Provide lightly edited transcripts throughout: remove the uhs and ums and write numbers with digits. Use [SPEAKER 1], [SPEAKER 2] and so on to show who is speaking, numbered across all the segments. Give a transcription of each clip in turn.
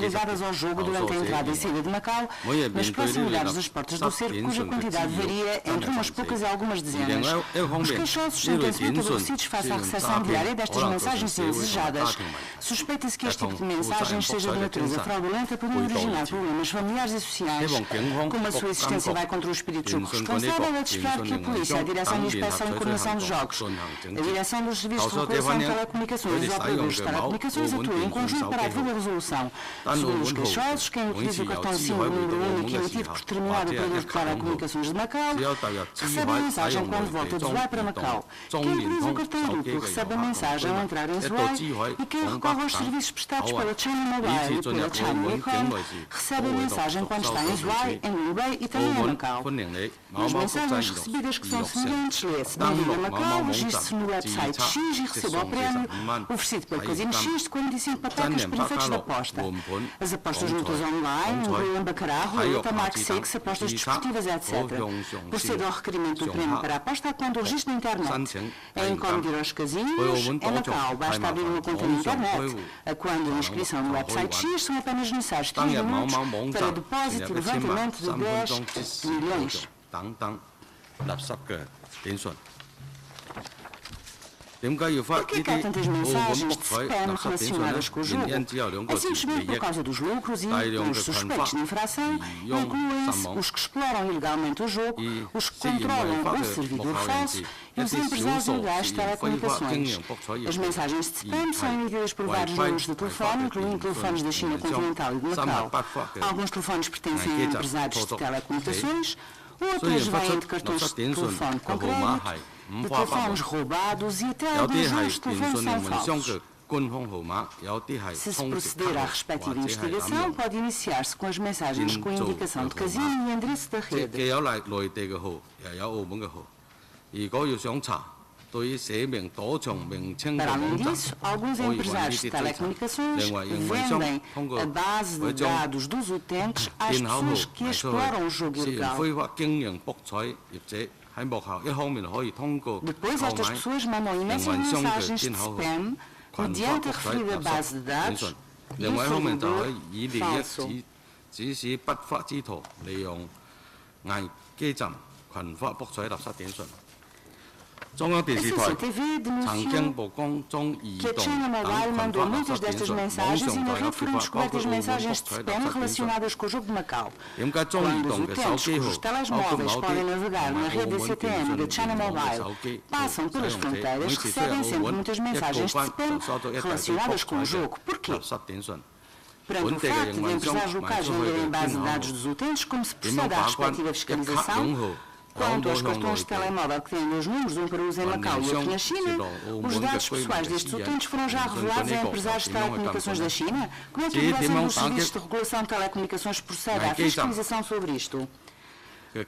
[SPEAKER 1] ligadas ao jogo durante a entrada e saída de Macau, nas proximidades das portas do cerco, cuja quantidade varia entre umas poucas e algumas dezenas. Os queixosos sentem-se muito aborrecidos face à recepção diária destas mensagens indesejadas. Suspeita-se que este tipo de mensagens seja de natureza fraudulenta, podendo originar problemas familiares e sociais. Como a sua existência vai contra o espírito de jogo responsável, é de esperar que a polícia, a Direção de Inspeção e Coordenação dos Jogos, a Direção dos Serviços de Regulação de Telecomunicações e os operadores de telecomunicações atuem em conjunto para a devida resolução. Segundo os queixosos, quem utiliza o cartão símbolo número único emitido por determinado operador de telecomunicações de Macau recebe a mensagem quando volta de Zhuhai para Macau. Quem utiliza o cartão duplo recebe a mensagem ao entrar em Zhuhai e quem recorre aos serviços prestados pela China Mobile e pela China Unicom recebe a mensagem quando está em Zhuhai, em Hubei e também em Macau. As mensagens recebidas que são semelhantes lê-se: bem-vindo a Macau, registre-se no website X e receba o prémio oferecido pelo Casino X de 45 patacas por efeitos de aposta. As apostas juntas online, incluem baccarat, roleta, Mark 6, apostas desportivas, etc. Proceda ao requerimento do prémio para a aposta quando o registro na internet. É incómodo ir aos casinos, em Macau basta abrir uma conta na internet. Quando a inscrição no website X são apenas necessários 3 minutos para depósito e levantamento de 10 milhões. Por que há tantas mensagens de spam relacionadas com o jogo? É simplesmente por causa dos lucros e dos suspeitos de infração, incluem-se os que exploram ilegalmente o jogo, os que controlam o servidor falso e os empresários ilegais de telecomunicações. As mensagens de spam são emitidas por vários números de telefone, incluindo telefones da China continental e de Macau. Alguns telefones pertencem a empresários de telecomunicações, outros vêm de cartões de telefone com crédito, de telefones roubados e até alguns números de telefone são falsos. Se se proceder à respectiva investigação, pode iniciar-se com as mensagens com indicação de casino e endereço da rede. Para além disso, alguns empresários de telecomunicações vendem a base de dados dos utentes às pessoas que exploram o jogo ilegal. Depois, estas pessoas mandam imensas mensagens de spam mediante a referida base de dados e o servidor falso. A CCTV denunciou que a China Mobile mandou muitas destas mensagens e na rede foram descobertas mensagens de spam relacionadas com o jogo de Macau. Quando os utentes cujos telemóveis podem navegar na rede CTM da China Mobile passam pelas fronteiras, recebem sempre muitas mensagens de spam relacionadas com o jogo. Porquê? Perante o facto de empresários locais venderem base de dados dos utentes, como se procede à respectiva fiscalização, quanto aos cartões de telemóvel que têm dois números, um para uso em Macau e outro na China, os dados pessoais destes utentes foram já revelados a empresários de telecomunicações da China? Como é que a Direção dos Serviços de Regulação de Telecomunicações procede à fiscalização sobre isto?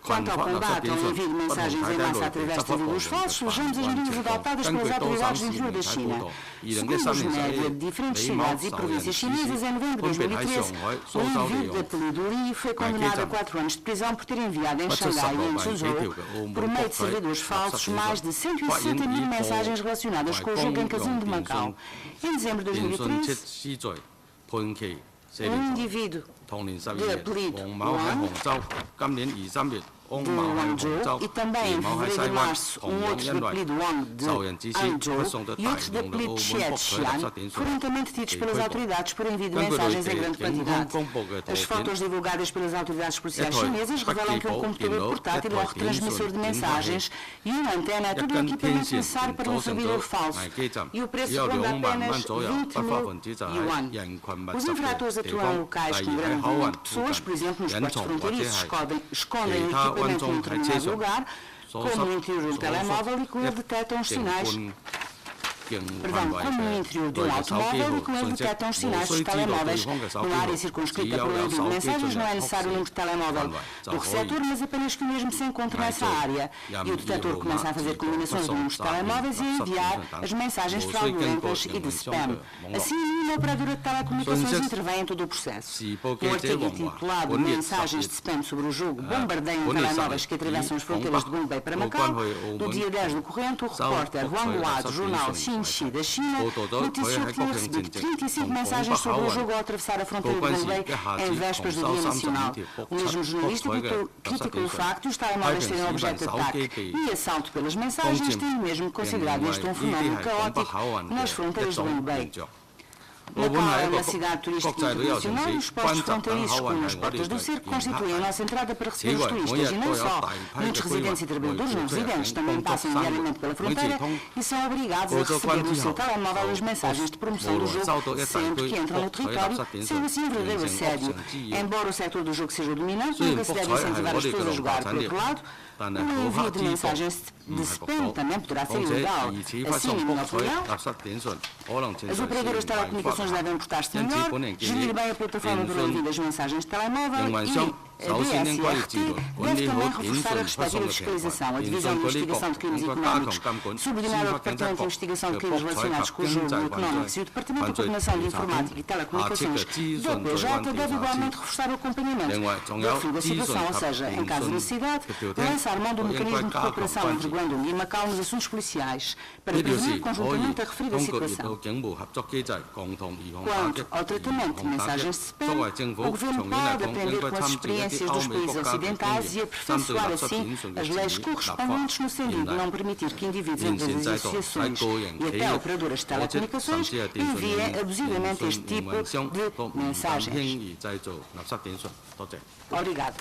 [SPEAKER 1] Quanto ao combate ao envio de mensagens em massa através de servidores falsos, vejamos as medidas adotadas pelas autoridades do interior da China. Segundo os média de diferentes cidades e províncias chinesas, em novembro de 2013, o indivíduo de apelido Li foi condenado a 4 anos de prisão por ter enviado em Xangai e em Suzhou, por meio de servidores falsos, mais de 160 mil mensagens relacionadas com o jogo em casino de Macau. Em dezembro de 2013, um indivíduo de apelido Wang, de Guangzhou, e também em fevereiro e março um outro de apelido Wang de Hangzhou e outro de apelido Xie Xian foram também detidos pelas autoridades por envio de mensagens em grande quantidade. As fotos divulgadas pelas autoridades policiais chinesas revelam que um computador portátil é o retransmissor de mensagens e uma antena é todo o equipamento necessário para um servidor falso e o preço ronda apenas 20 mil yuan. Os infratores atuam em locais com grande número de pessoas, por exemplo, nos postos fronteiriços, escondem o equipamento num determinado lugar, como no interior do telemóvel e com ele detectam os sinais. Como no interior de um automóvel e com ele detectam os sinais dos telemóveis. Numa área circunscrita por um envio de mensagens não é necessário o número de telemóvel do receptor, mas apenas que o mesmo se encontre nessa área. E o detector começa a fazer combinações de números de telemóveis e a enviar as mensagens fraudulentas e de spam. Assim, uma operadora de telecomunicações intervém em todo o processo. No artigo intitulado Mensagens de spam sobre o jogo bombardeiam telemóveis que atravessam as fronteiras de Hubei para Macau, do dia 10 do corrente, o repórter Wang Hua, do jornal Xinjiang, Xi da China noticiou que tinha recebido 35 mensagens sobre o jogo ao atravessar a fronteira de Hubei em vésperas do Dia Nacional. O mesmo jornalista criticou o facto de os telemóveis serem objeto de ataque e assalto pelas mensagens, tendo mesmo considerado este um fenómeno caótico nas fronteiras de Hubei. Macau é uma cidade turística internacional e os postos fronteiriços como as portas do cerco constituem a nossa entrada para receber os turistas e não só. Muitos residentes e trabalhadores não residentes também passam diariamente pela fronteira e são obrigados a receber no seu telemóvel as mensagens de promoção do jogo sempre que entram no território, sendo assim um verdadeiro assédio. Embora o setor do jogo seja dominante, nunca se deve incentivar as pessoas a jogar. Por outro lado, o envio de mensagens de spam também poderá ser ilegal. Assim, na minha opinião, as operadoras de telecomunicações devem portar-se melhor, gerir bem a plataforma para o envio das mensagens de telemóvel e a DSRT deve também reforçar a respectiva fiscalização. A Divisão de Investigação de Crimes Económicos, subordinada ao Departamento de Investigação de Crimes relacionados com o jogo económicos e o Departamento de Coordenação de Informática e Telecomunicações da PJ deve igualmente reforçar o acompanhamento do fim da situação, ou seja, em caso de necessidade, lançar mão do mecanismo de cooperação entre Guangdong e Macau nos assuntos policiais para prevenir conjuntamente a referida situação. Quanto ao tratamento de mensagens de spam, o Governo pode aprender com as experiências dos países ocidentais e aperfeiçoar assim as leis correspondentes no sentido de não permitir que indivíduos, empresas e associações e até operadoras de telecomunicações enviem abusivamente este tipo de mensagens. Obrigado.